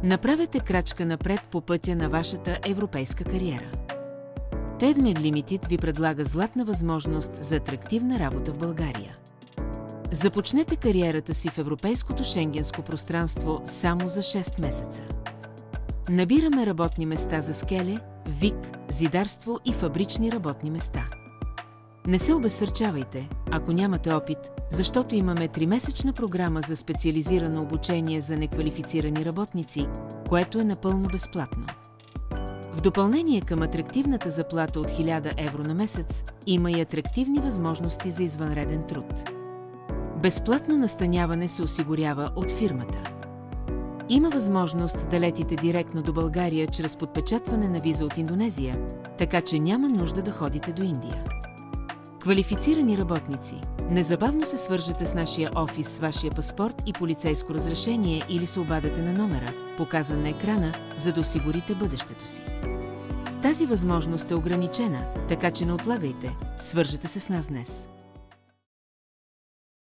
Направете крачка напред по пътя на вашата европейска кариера. TEDMED Limited ви предлага златна възможност за атрактивна работа в България. Започнете кариерата си в европейското шенгенско пространство само за 6 месеца. Набираме работни места за скеле, ВИК, зидарство и фабрични работни места. Не се обезсърчавайте, ако нямате опит, защото имаме 3-месечна програма за специализирано обучение за неквалифицирани работници, което е напълно безплатно. В допълнение към атрактивната заплата от 1000 евро на месец, има и атрактивни възможности за извънреден труд. Безплатно настаняване се осигурява от фирмата. Има възможност да летите директно до България чрез подпечатване на виза от Индонезия, така че няма нужда да ходите до Индия. Квалифицирани работници. Незабавно се свържете с нашия офис с вашия паспорт и полицейско разрешение или се обадете на номера, показан на екрана, за да осигурите бъдещето си. Тази възможност е ограничена, така че не отлагайте, свържете се с нас днес.